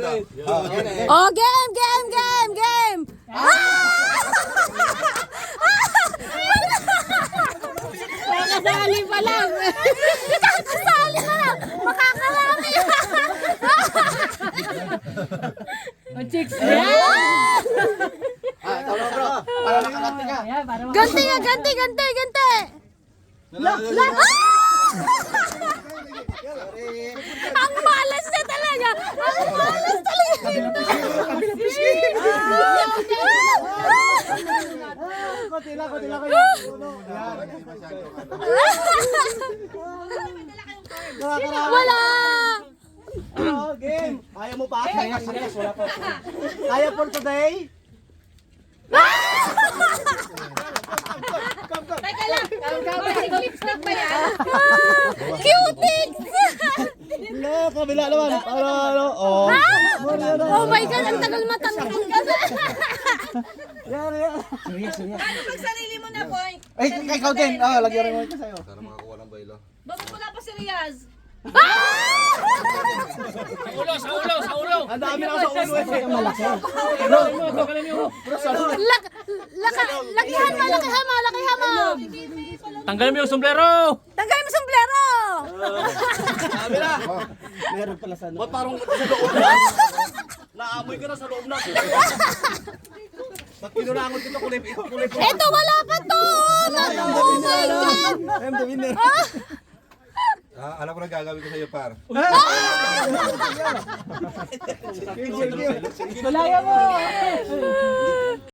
Oh, game! Makakasali pa lang! Makakakarami! Oh, chicks! Ganti! Ang malas na talaga! Wala! Game! Kaya mo pa? Serious, wala pa. Kaya for today? Teka lang. Basic lipstick ba yan? Cutics! No, kabila naman. Oh. Oh my God, ang tagal matangkong ka na. Yan. Ano pag sarili mo na, Boy? Ay, kay ikaw din. Lagyan rin mo ito sa'yo. Bakit wala pa si Riaz? Sa ulo. Ang dami na sa ulo eh. Malaki. Lakihan mo! Tanggalin mo yung sombrero. Tanggalin mo sombrero! Dami na. Meron pala sana. Ba't parang sa loob na? Naamoy ka na sa loob na. Ba't pinulangon dito kulay? Eto, wala pa to! Oh my God! I'm the winner. Alam ko na gagawin ko sa'yo, par. Wala mo.